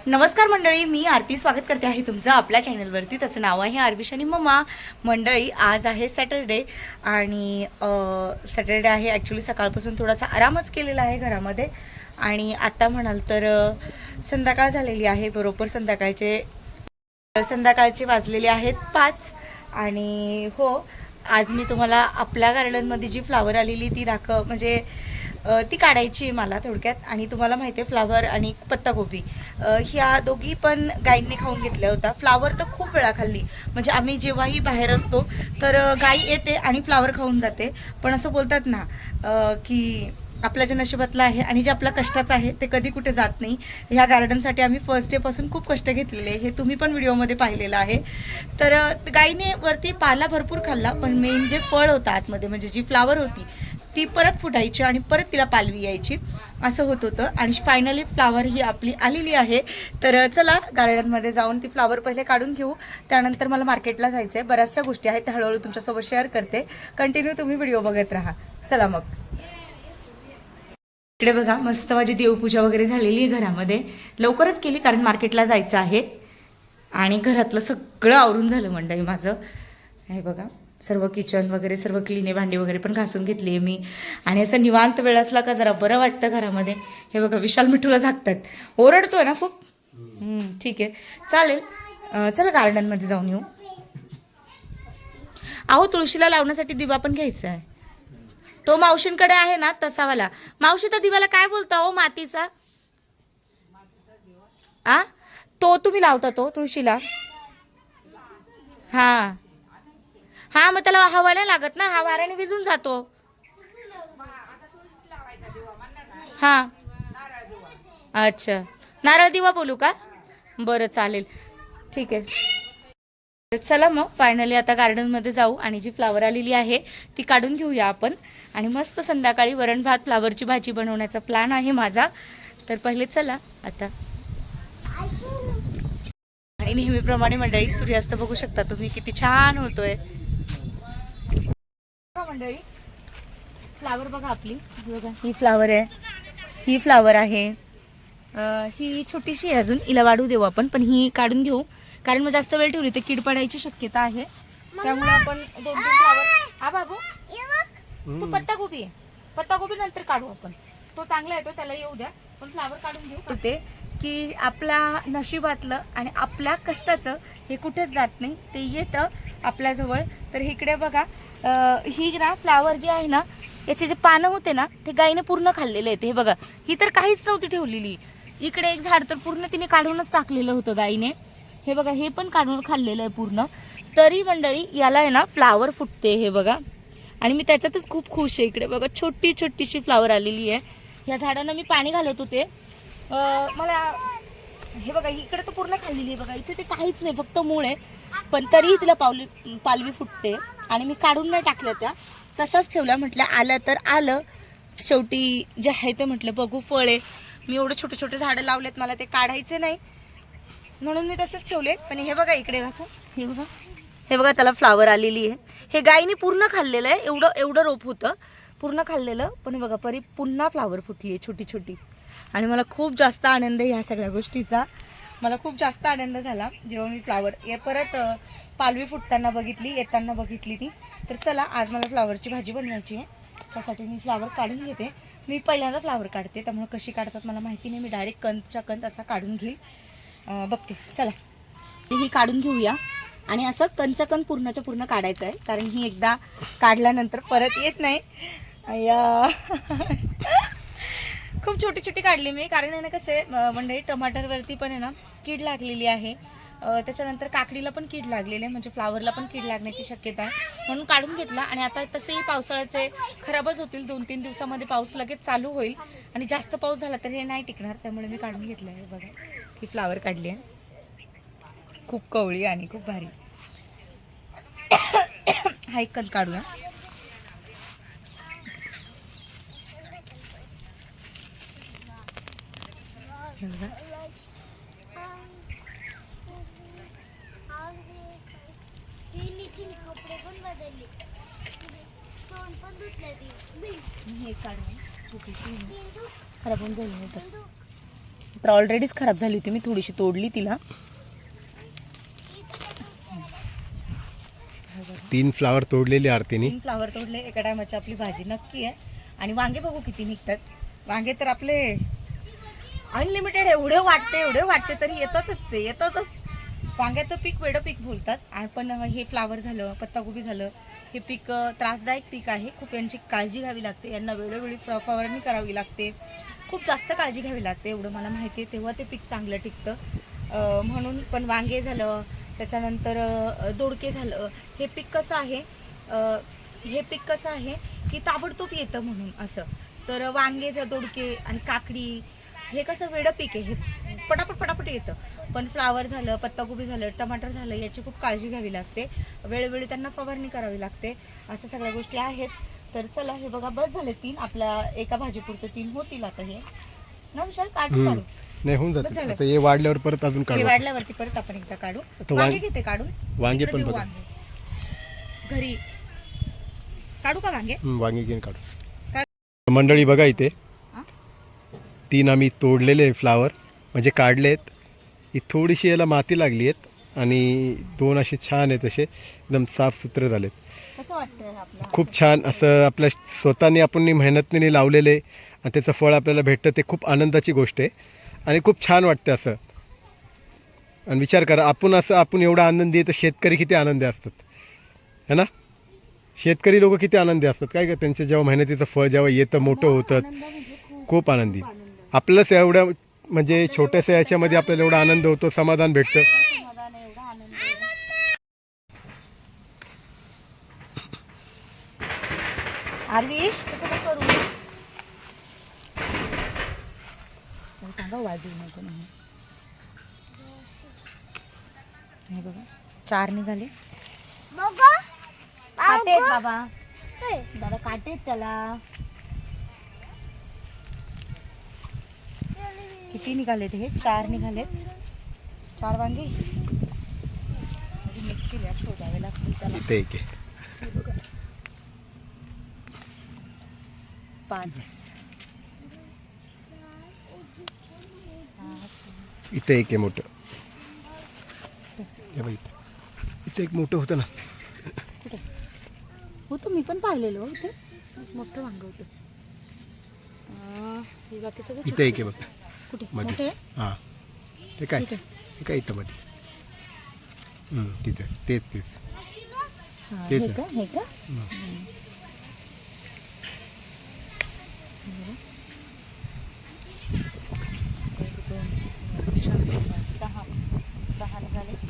नमस्कार मंडळी, मी आरती स्वागत करते आहे तुमचं आपल्या चॅनलवरती. त्याचं नाव आहे आरविश आणि मम्मा. मंडळी, आज आहे सॅटरडे आणि सॅटरडे आहे. ॲक्च्युली सकाळपासून थोडासा आरामच केलेला आहे घरामध्ये. आणि आता म्हणाल तर संध्याकाळ झालेली आहे. बरोबर संध्याकाळचे वाजलेले आहेत 5. आणि हो, आज मी तुम्हाला आपल्या गार्डनमध्ये जी फ्लावर आलेली ती म्हणजे ती काढायची आहे मला थोडक्यात. आणि तुम्हाला माहिती आहे, फ्लावर आणि पत्ताकोबी ह्या दोघी पण गाईंनी खाऊन घेतल्या होत्या. फ्लावर तर खूप वेळा खाल्ली, म्हणजे आम्ही जेव्हाही बाहेर असतो तर गाई येते आणि फ्लावर खाऊन जाते. पण असं बोलतात ना की आपल्या जे नशिबातलं आहे आणि जे आपल्या कष्टाचं आहे ते कधी कुठे जात नाही. ह्या गार्डनसाठी आम्ही फर्स्ट डेपासून खूप कष्ट घेतलेले, हे तुम्ही पण व्हिडिओमध्ये पाहिलेलं आहे. तर गाईने वरती पाला भरपूर खाल्ला, पण मेन जे फळ होतं आतमध्ये, म्हणजे जी फ्लावर होती ती परत फुटायची आणि परत तिला पालवी यायची, असं होत होतं. आणि फायनली फ्लावर ही आपली आलेली आहे. तर चला गार्डनमध्ये जाऊन ती फ्लावर पहिले काढून घेऊ. त्यानंतर मला मार्केटला जायचं आहे. बऱ्याचशा गोष्टी आहेत त्या हळूहळू तुमच्यासोबत शेअर करते. कंटिन्यू तुम्ही व्हिडिओ बघत राहा. चला मग. इकडे बघा, मस्त माझी देवपूजा वगैरे झालेली आहे घरामध्ये. लवकरच केली कारण मार्केटला जायचं आहे. आणि घरातलं सगळं आवरून झालं मंडळी माझं. हे बघा, सर्व किचन वगैरे सर्व क्लीन आहे. भांडी वगैरे पण घासून घेतली आहे मी. आणि असं निवांत वेळ असला का जरा बरं वाटतं घरामध्ये. हे बघा, विशाल मिठूला झाकतात. ओरडतोय ना खूप. ठीक आहे, चालेल. चला गार्डनमध्ये जाऊन येऊ. अहो, तुळशीला लावण्यासाठी दिवा पण घ्यायचा आहे. तो मावशींकडे आहे ना तसावाला. मावशी, तर दिवाला काय बोलता हो, मातीचा? आ, तो तुम्ही लावता तो तुळशीला? हा हा, मग त्याला हवा नाही लागत ना, हा वाऱ्याने विजून जातो. हा, अच्छा, नारळ दिवा बोलू का? बरं, चालेल, ठीक आहे. चला मग फायनली आता गार्डनमध्ये जाऊ आणि जी फ्लावर आलेली आहे ती काढून घेऊया आपण. आणि मस्त संध्याकाळी वरण भात फ्लावरची भाजी बनवण्याचा प्लॅन आहे माझा. तर पहिले चला आता. आणि नेहमीप्रमाणे मंडळी, सूर्यास्त बघू शकता तुम्ही किती छान होतोय. मंडळी, फ्लावर बघा आपली. बघा, ही फ्लावर आहे, ही फ्लावर आहे. ही छोटीशी आहे अजून, हिला वाढू देऊ आपण. पण ही काढून घेऊ कारण मग जास्त वेळ ठेवली तर कीड पडायची शक्यता आहे. त्यामुळे आपण 2-3 फ्लावर. हा बाबू, तू पत्ताकोबी आहे, पत्ताकोबी नंतर काढू आपण. तो चांगला येतो, त्याला येऊ द्या. पण फ्लावर काढून घेऊ. होते की आपल्या नशिबातलं आणि आपल्या कष्टाचं हे कुठेच जात नाही, ते येतं आपल्याजवळ. तर इकडे बघा, ही ना फ्लावर जी आहे ना, याचे जे पानं होते ना ते गाईने पूर्ण खाल्लेले आहेत. हे बघा, ही तर काहीच नव्हती ठेवलेली. इकडे एक झाड तर पूर्ण तिने काढूनच टाकलेलं होतं गाईने. हे बघा, हे पण काढून खाल्लेलं आहे पूर्ण. तरी मंडळी याला आहे ना फ्लावर फुटते, हे बघा. आणि मी त्याच्यातच खूप खुश आहे. इकडे बघा, छोटी छोटीशी फ्लावर आलेली आहे. ह्या झाडांना मी पाणी घालत होते. मला हे बघा, इकडे तर पूर्ण खाल्लेली आहे बघा. इथे ते काहीच नाही, फक्त मूळ आहे. पण तरीही तिला पालवी फुटते. आणि मी काढून नाही टाकल्या, त्या तशाच ठेवल्या. म्हटलं आलं तर आलं, शेवटी जे आहे ते म्हटलं बघू. फळ आहे, मी एवढे छोटे छोटे झाडं लावलेत, मला ते काढायचे नाही म्हणून मी तसंच ठेवले. पण हे बघा, इकडे दाखव. हे बघा, हे बघा, त्याला फ्लावर आलेली आहे. हे गाईने पूर्ण खाल्लेलं आहे. एवढं रोप होतं, पूर्ण खाल्लेलं. पण हे बघा, पुन्हा फ्लावर फुटली आहे छोटी छोटी. आणि मला खूप जास्त आनंद आहे ह्या सगळ्या गोष्टीचा. मला खूप जास्त आनंद झाला जेव्हा मी फ्लावर परत पालवी फुटताना बघितली, येताना बघितली ती. तर चला, आज मला फ्लावरची भाजी बनवायची आहे. त्यासाठी मी फ्लावर काढून घेते. मी पहिल्यांदा फ्लावर काढते, त्यामुळे कशी काढतात मला माहिती नाही. मी डायरेक्ट कंदच्या कंद असा काढून घेईल, बघते. चला, ही काढून घेऊया. आणि असं कंदच्या कंद पूर्णच्या पूर्ण काढायचं आहे, कारण ही एकदा काढल्यानंतर परत येत नाही. अय्या खूप छोटी छोटी काढली मी, कारण आहे ना कसे म्हणजे टमाटरवरती पण आहे ना कीड लागलेली आहे. त्याच्यानंतर काकडीला पण कीड लागलेली आहे, म्हणजे फ्लावरला पण कीड लागण्याची शक्यता आहे. म्हणून काढून घेतला. आणि आता तसेही पावसाळ्याचे खराबच होतील, 2-3 दिवसामध्ये पाऊस लगेच चालू होईल. आणि जास्त पाऊस झाला तर हे नाही टिकणार, त्यामुळे मी काढून घेतलं आहे. बघा, ही फ्लावर काढली आहे, खूप कवळी आणि खूप भारी. हा एक कंद काढूया. खराब होऊन जाईल. तर ऑलरेडीच खराब झाली होती, मी थोडीशी तोडली तिला. 3 फ्लावर तोडलेले आरतीने. 3 फ्लावर तोडले. एका टायमाची आपली भाजी नक्की आहे. आणि वांगे बघू किती निघतात. वांगे तर आपले अनलिमिटेड एवढे वाटते तरी येतातच. वांग्याचं पीक वेडं पीक बोलतात. आणि पण हे फ्लावर झालं, पत्ताकोबी झालं, हे पीक त्रासदायक पीक आहे. खूप यांची काळजी घ्यावी लागते. यांना वेळोवेळी फवारणी करावी लागते. खूप जास्त काळजी घ्यावी लागते, एवढं मला माहिती आहे. तेव्हा ते पीक चांगलं टिकतं. म्हणून पण वांगे झालं, त्याच्यानंतर दोडके झालं. हे पीक कसं आहे की ताबडतोब येतं म्हणून असं. तर वांगे, दोडके आणि काकडी हे कसं वेडं पीक आहे, हे पटापट येतं. पण फ्लावर झालं, पत्ताकोबी झालं, टमाटर झालं, याची खूप काळजी घ्यावी लागते. वेळोवेळी त्यांना फवारणी करावी लागते. असं सगळ्या गोष्टी आहेत. तर चला, हे बघा बस झाले 3. आपल्या एका भाजीपुरतं 3 होतील आता. हे ना विशाल काढू नाही होऊन जातं. आता हे वाढल्यावर परत अजून काढू. वाढल्यावरती परत आपण एकदा काढू. वांगे घेते काढून. वांगे पण बघा घरी काढू का वांगे? वांगे घेऊन काढू. मंडळी बघा इथे 3 आम्ही तोडलेले फ्लावर म्हणजे काढलेत. ही थोडीशी याला माती लागली आहेत आणि 2 असे छान आहेत, असे एकदम साफसुथरे झालेत. कसं वाटतंय आपलं? खूप छान. असं आपल्या स्वतःने आपण मेहनतीने लावलेले आणि त्याचं फळ आपल्याला भेटतं, ते खूप आनंदाची गोष्ट आहे आणि खूप छान वाटते असं. आणि विचार करा, आपण एवढा आनंदी आहे तर शेतकरी किती आनंदी असतात, है ना? शेतकरी लोक किती आनंदी असतात. काय का त्यांच्या जेव्हा मेहनतीचं फळ जेव्हा येतं, मोठं होतं, खूप आनंदी. आपलंच एवढ्या म्हणजे छोट्याशा याच्यामध्ये आपल्याला एवढा आनंद होतो, समाधान भेटतं. आरवीश कसं करू सांगा, वाजू नको नाही. हे बघा 4 निघाले. काटे आहेत बाबा, दादा काटे आहेत त्याला. किती निघालेत? हे 4 निघालेत. 4 वांगे निघतील, शोधावे लागतील त्याला. इथे एक आहे. 5 इथे एक आहे मोठं. इथे एक मोठं होतं ना. कुठे होतं? मी पण पाहिलेलं होतं, मोठं वांग होतं. बाकी सगळं इथे एक आहे बघ. कुठे मध्ये. मोठे? हां, ते काय ते काय इथं मध्ये. तिथं तेच हे का? हे का?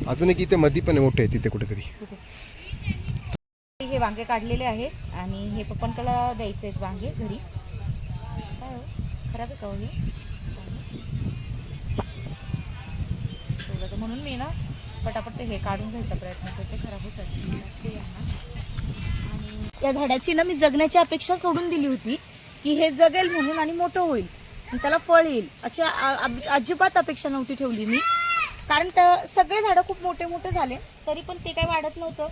अजून एक इथे मध्ये पण मोठे आहे, तिथे कुठेतरी. हे वांगे काढलेले आहेत आणि हे पप्पांकडे द्यायचे आहेत वांगे घरी. काय खराब आहे का हो हे? म्हणून मी ना पटापट हे काढून घ्यायचा प्रयत्न करते, खराब होतात. आणि या झाडाची ना मी जगण्याची अपेक्षा सोडून दिली होती की हे जगेल म्हणून आणि मोठं होईल आणि त्याला फळ येईल अशी अजिबात अपेक्षा नव्हती ठेवली मी. कारण सगळे झाडं खूप मोठे मोठे झाले तरी पण ते काही वाढत नव्हतं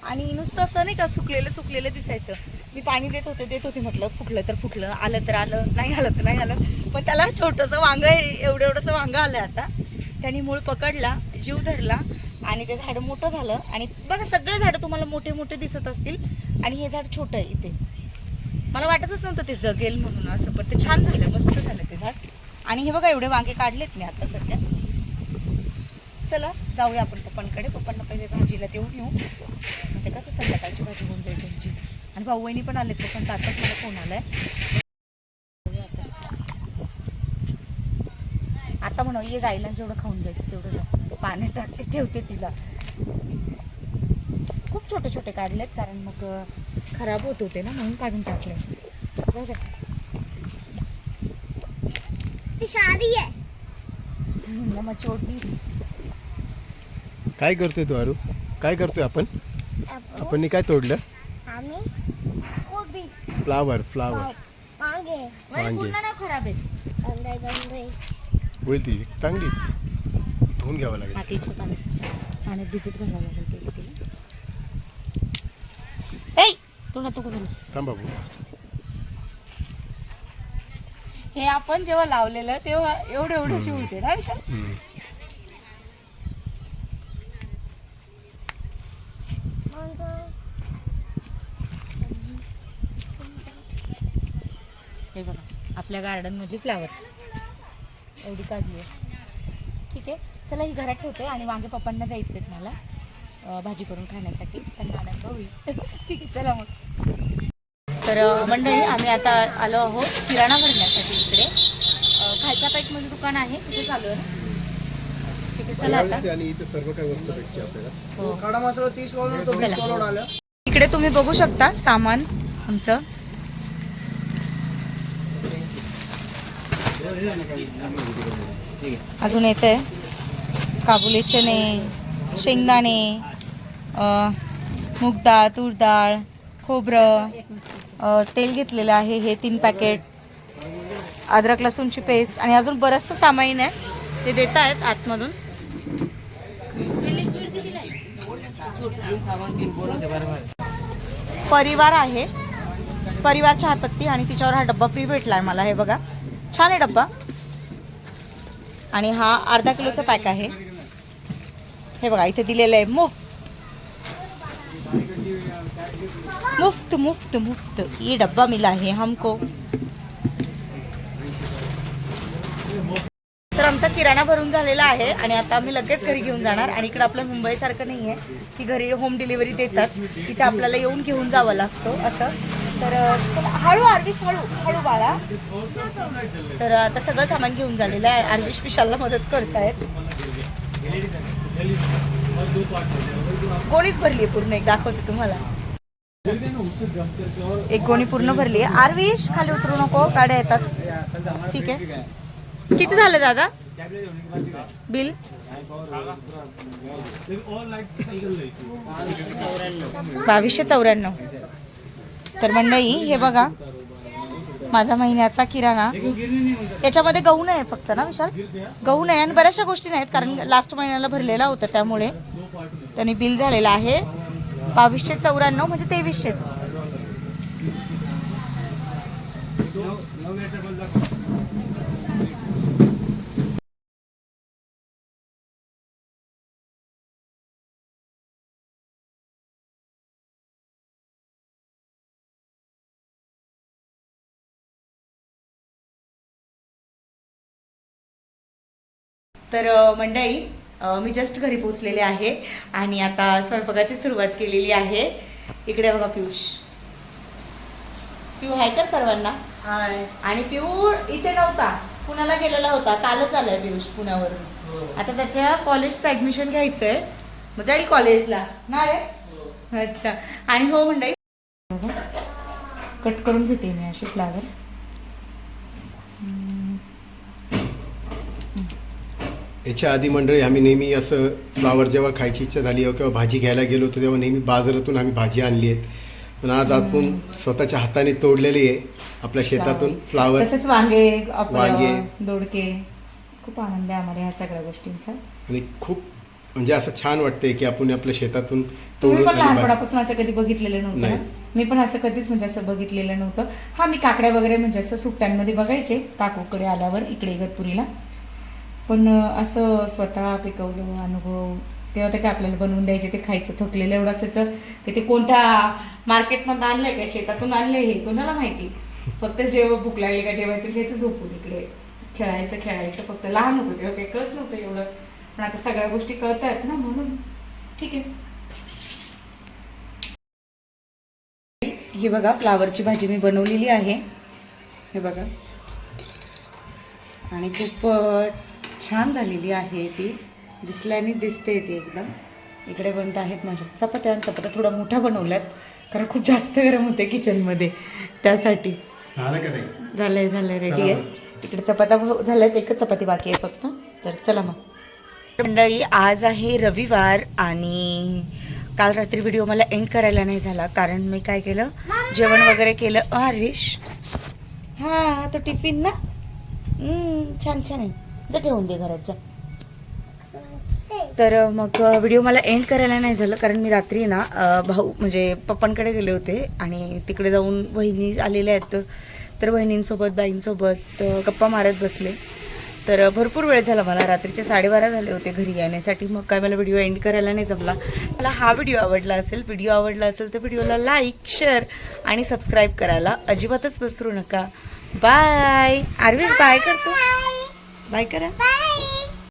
आणि नुसतं असं नाही का सुकलेलं दिसायचं. मी पाणी देत होते, म्हटलं फुटलं तर फुटलं, आलं तर आलं, नाही आलं तर नाही आलं. पण त्याला छोटंसं वांग, एवढंसं वांग आलं आता. त्याने मूळ पकडला, जीव धरला आणि ते झाड मोठं झालं. आणि बघा सगळे झाडं तुम्हाला मोठे मोठे दिसत असतील आणि हे झाड छोटं आहे. इथे मला वाटतच नव्हतं ते जगेल म्हणून असं, पण ते छान झालं, मस्त झालं ते झाड. आणि हे बघा एवढे वांगे काढलेत मी आता सध्या. चला जाऊया आपण पप्पांकडे. पप्पांना पहिले भाजीला देऊन येऊ, म्हणजे कसं संध्याकाळची भाजी होऊन जाईल त्यांची. आणि भाऊ वहिनी पण आलेत, पप्पांचा आताच मला फोन आलाय. आता म्हणून ये गाईला जेवढं खाऊन जायचं तेवढं जा, पाण्यात टाकते, ठेवते तिला. खूप छोटे छोटे काढलेत कारण मग खराब होत होते ना, म्हणून काढून टाकले. मग छोटी. काय करतोय तू आरू? काय करतोय आपण काय तोडलं? फ्लावर वांगे खराब आहे, होईल ती चांगली, धुवून घ्यावं लागेल. मातीच्या पाण्यात भिजत घालावं लागेल तिला. तोंडात नको घालू. थांब बाबू. हे आपण जेव्हा लावलेलं तेव्हा एवढे होते ना विशाल. हे बघा आपल्या गार्डन मध्ये फ्लावर एवढी काढली आहे. ठीक आहे, चला ही घरात ठेवते आणि वांगे पप्पांना द्यायचे आहेत मला भाजी करून खाण्यासाठी, त्यांना आनंद होईल. ठीक आहे, चला मग. तर मंडळी आम्ही आता आलो आहोत किराणा भरण्यासाठी. इकडे खालच्या पेठमध्ये दुकान आहे, तिथे चालू आहे. ठीक आहे, चला आता. आणि इथे सर्व काही वस्तू भेटते आपल्याला. हो, खडा मसाला 30 वाला तो 20 वाला आला. इकडे तुम्ही बघू शकता सामान आमचं. अजून येते काबुली चणे, शेंगदाणे, मूग डाळ, तूर डाळ, खोबरं, तेल घेतलेलं आहे हे 3 पॅकेट, अद्रक लसूणची पेस्ट आणि अजून बरंचसं सामान आहे ते देत आहेत आतमधून. परिवार आहे, परिवार चहापत्ती आणि तिच्यावर हा डब्बा फ्री भेटला आहे मला. हे बघा छान आहे डब्बा. आणि हा अर्धा किलोचा पॅक आहे. हे बघा इथे दिलेलं आहे मुफ्त मुफ्त मुफ्त ये डब्बा मिला है हमको. तर आमचा किराणा भरून झालेला आहे आणि आता आम्ही लगेच घरी घेऊन जाणार. आणि इकडे आपलं मुंबईसारखं नाही आहे की घरी होम डिलिव्हरी देतात, तिथे आपल्याला येऊन घेऊन जावं लागतं असं. तर चला, हळू आरविश, हळू हळू बाळा. तर आता सगळं सामान घेऊन झालेलं आहे. आरविश विशालला मदत करतायत. गोणीच भरली आहे पूर्ण, एक दाखवते तुम्हाला. एक गोणी पूर्ण भरली आहे. आरविश खाली उतरू नको, गाड्या येतात. ठीक आहे, किती झालं दादा बिल? 2294. तर मंडळी हे बघा माझा महिन्याचा किराणा. याच्यामध्ये गहू नाही फक्त ना विशाल, गहू नाही आणि बऱ्याचशा गोष्टी नाहीत कारण लास्ट महिन्याला भरलेला होता, त्यामुळे त्यांनी बिल झालेलं आहे 2294 म्हणजे 2300च. तर मंडळी मी जस्ट घरी पोहोचलेले आहे आणि आता स्वयंपाकाची सुरुवात केलेली आहे. इकडे बघा पियुष, पिऊ हाय कर सर्वांना. आणि पिऊ इथे नव्हता, पुण्याला गेलेला होता, कालच आलाय पियुष पुण्यावरून. आता त्याच्या कॉलेजचं ऍडमिशन घ्यायचंय, मग जाईल कॉलेजला ना रे. अच्छा. आणि हो मंडळी कट करून घेते मी अशी फ्लावर. याच्या आधी मंडळी आम्ही नेहमी असं फ्लावर जेव्हा खायची इच्छा झाली किंवा भाजी घ्यायला गेलो होतो तेव्हा नेहमी बाजारातून आम्ही भाजी आणली आहेत. पण आज आपण स्वतःच्या हाताने तोडलेली आहे आपल्या शेतातून फ्लावर. तसेच वांगे, दोडके. खूप आनंद आहे आम्हाला ह्या सगळ्या गोष्टींचा. आणि खूप म्हणजे असं छान वाटतंय की आपण आपल्या शेतातून तुम्ही पण लहानपणापासून असं कधी बघितलेलं नव्हतं? मी पण असं कधीच म्हणजे असं बघितलेलं नव्हतं. हा मी काकड्या वगैरे म्हणजे असं सुट्ट्यांमध्ये बघायचे काकूकडे आल्यावर इकडे इगतपुरीला, पण असं स्वतः पिकवलं अनुभव तेव्हा ते काय आपल्याला बनवून द्यायचे, ते खायचं थकलेलं एवढं असायचं की ते कोणत्या मार्केटमधून आणलंय का शेतातून आणलंय हे कोणाला माहिती. फक्त जेव्हा भूक लागली का जेवायचं घ्यायचं झोपून इकडे खेळायचं. फक्त लहान होतं तेव्हा काही कळत नव्हतं एवढं, पण आता सगळ्या गोष्टी कळतायत ना म्हणून. ठीक आहे, ही बघा फ्लावरची भाजी मी बनवलेली आहे. हे बघा आणि खूप छान झालेली आहे ती, दिसल्याने दिसते ती एकदम. इकडे बनत आहेत माझ्या चपात्या थोड्या मोठ्या बनवल्यात कारण खूप जास्त गरम होते किचनमध्ये, त्यासाठी. झालंय रेडी आहे. इकडे चपात्या झाल्यात, एकच चपाती बाकी आहे फक्त. तर चला मग मंडळी, आज आहे रविवार आणि काल रात्री व्हिडिओ मला एंड करायला नाही झाला कारण मी काय केलं, जेवण वगैरे केलं. हरीश हा तो टिफिन ना छान आहे, जा ठेवून दे घरात जा. तर मग व्हिडिओ मला एंड करायला नाही झालं कारण मी रात्री ना भाऊ म्हणजे पप्पांकडे गेले होते आणि तिकडे जाऊन वहिनी आलेल्या आहेत तर बहिणींसोबत बाईंसोबत गप्पा मारत बसले. तर भरपूर वेळ झाला, मला रात्रीचे 12:30 झाले होते घरी येण्यासाठी. मग काय मला व्हिडिओ एंड करायला नाही जमला. मला हा व्हिडिओ आवडला असेल तर व्हिडिओला लाईक, शेअर आणि सबस्क्राईब करायला अजिबातच विसरू नका. बाय. आरवी बाय करतो, बाय करा.